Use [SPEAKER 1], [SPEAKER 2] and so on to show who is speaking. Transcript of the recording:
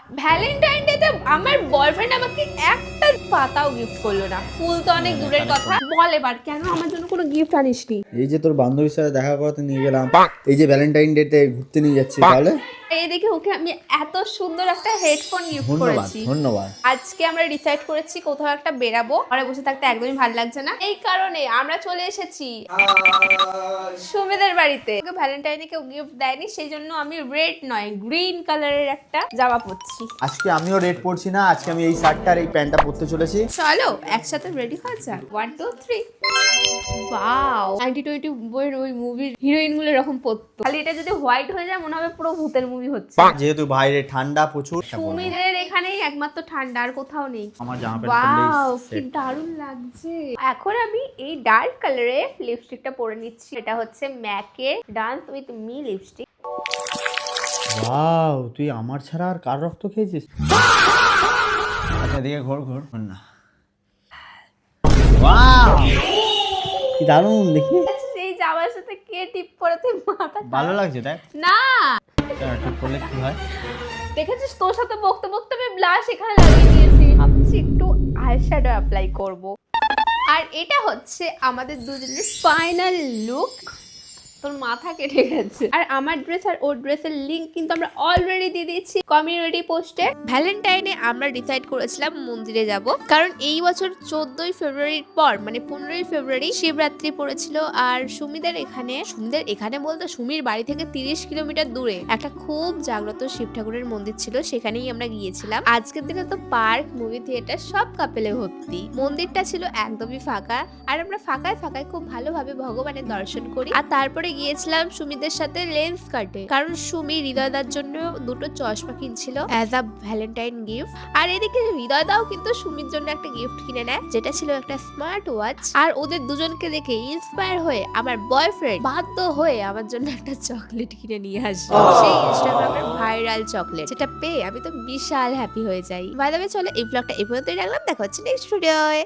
[SPEAKER 1] Valentine day তে আমার boyfriend আমাকে একটা পাতাও গিফট করলো না। ফুল তো অনেক দূরের কথা, বল এবার কেন আমার জন্য কোনো গিফট আনিসনি?
[SPEAKER 2] এই যে তোর বান্ধবীর সাথে দেখা করতে নিয়ে গেলাম, এই যে ভ্যালেন্টাইন ডে তে ঘুরতে নিয়ে যাচ্ছি, তাহলে
[SPEAKER 1] এই দেখে ওকে আমি এত সুন্দর একটা হেডফোন গিফট
[SPEAKER 2] ধন্যবাদ
[SPEAKER 1] করেছি।
[SPEAKER 2] ধন্যবাদ।
[SPEAKER 1] আজকে আমরা ডিসাইড করেছি কোথাও একটা বেরাবো, ঘরে বসে থাকতে একদমই ভালো লাগছে না, এই কারণে আমরা চলে এসেছি সুমিদের বাড়িতে। ওকে ভ্যালেন্টাইনে কেউ গিফট দেয়নি, সেই জন্য আমি রেড নয় গ্রিন কালারের একটা জামা পরছি।
[SPEAKER 2] আজকে আমিও রেড পরছি না, আজকে আমি এই শার্টটা আর এই প্যান্টটা পরতে চলেছি।
[SPEAKER 1] চলো একসাথে রেডি হয়ে যাক। 1 2 3। ওয়াও, 1920 বইয়ের ওই মুভির হিরোইন গুলো এরকম পরতো। খালি এটা যদি হোয়াইট হয়ে যায় মনে হবে পুরো ভূতের মুভি হচ্ছে।
[SPEAKER 2] যেহেতু বাইরে ঠান্ডা প্রচুর,
[SPEAKER 1] সুমিদের এখানেই একমাত্র ঠান্ডা, আর কোথাও নেই।
[SPEAKER 2] আমার জামা
[SPEAKER 1] ওয়াও কি
[SPEAKER 2] প্যান্ট
[SPEAKER 1] দারুণ লাগছে। এখন আমি এই ডার্ক কালারে লিপস্টিকটা পরে নিচ্ছি। এটা হচ্ছে ম্যাকের dance with me lipstick.
[SPEAKER 2] Wow, তুই আমার ছাড়া আর কার রক্ত খেয়েছিস? আচ্ছা দিকে ঘোর ঘোর না। ওয়াও কি দারুণ দেখি।
[SPEAKER 1] এই জামার সাথে কে টিপ পরেতে মাথা
[SPEAKER 2] ভালো লাগছে দেখ।
[SPEAKER 1] না
[SPEAKER 2] ঠিক করলে কি হয়?
[SPEAKER 1] দেখেছিস, তোর সাথে বকতে বকতে আমি ব্লাশ এখানে লাগিয়ে দিয়েছি। ভাবছি একটু আইশ্যাডো অ্যাপ্লাই করব। আর এটা হচ্ছে আমাদের দুজনের ফাইনাল লুক। তোর মাথা কেটে গেছে। আর আমার ড্রেস আর ওর ড্রেসের লিংক কিন্তু আমরা অলরেডি দিয়ে দিয়েছি কমিউনিটি পোস্টে। ভ্যালেন্টাইনে আমরা ডিসাইড করেছিলাম মন্দিরে যাব, কারণ এই বছর 14ই ফেব্রুয়ারির পর মানে 15ই ফেব্রুয়ারি শিবরাত্রি পড়েছিল। আর সুমিদের এখানে বলতে সুমির বাড়ি থেকে 30 কিলোমিটার দূরে একটা খুব জাগ্রত শিব ঠাকুরের মন্দির ছিল, সেখানেই আমরা গিয়েছিলাম। আজকের দিনে তো পার্ক, মুভি থিয়েটার সব কাপেলে ভর্তি। মন্দিরটা ছিল একদমই ফাঁকা, আর আমরা ফাঁকায় ফাঁকায় খুব ভালোভাবে ভগবানের দর্শন করি। আর তারপরে গিয়েছিলাম সুমিদের সাথে লেন্স কাটে, কারণ সুমি হৃদয়দার জন্য দুটো চশমা কিনছিল অ্যাজ আ ভ্যালেন্টাইন গিফট। আর এদিকে হৃদয়দাও কিন্তু সুমির জন্য একটা গিফট কিনে নেয়, যেটা ছিল একটা স্মার্ট ওয়াচ। আর ওদের দুজনকে দেখে ইন্সপায়ার হয়ে আমার বয়ফ্রেন্ড বাধ্য হয়ে আমার জন্য একটা চকলেট কিনে নিয়ে আসে, সেই ইনস্টাগ্রামের ভাইরাল চকলেট, যেটা পেয়ে আমি তো বিশাল হ্যাপি হয়ে যাই। বাই দ্য ওয়ে, চলো এই ব্লগটা এই পর্যন্তই রাখলাম, দেখা হচ্ছে নেক্সট ভিডিওয়ে।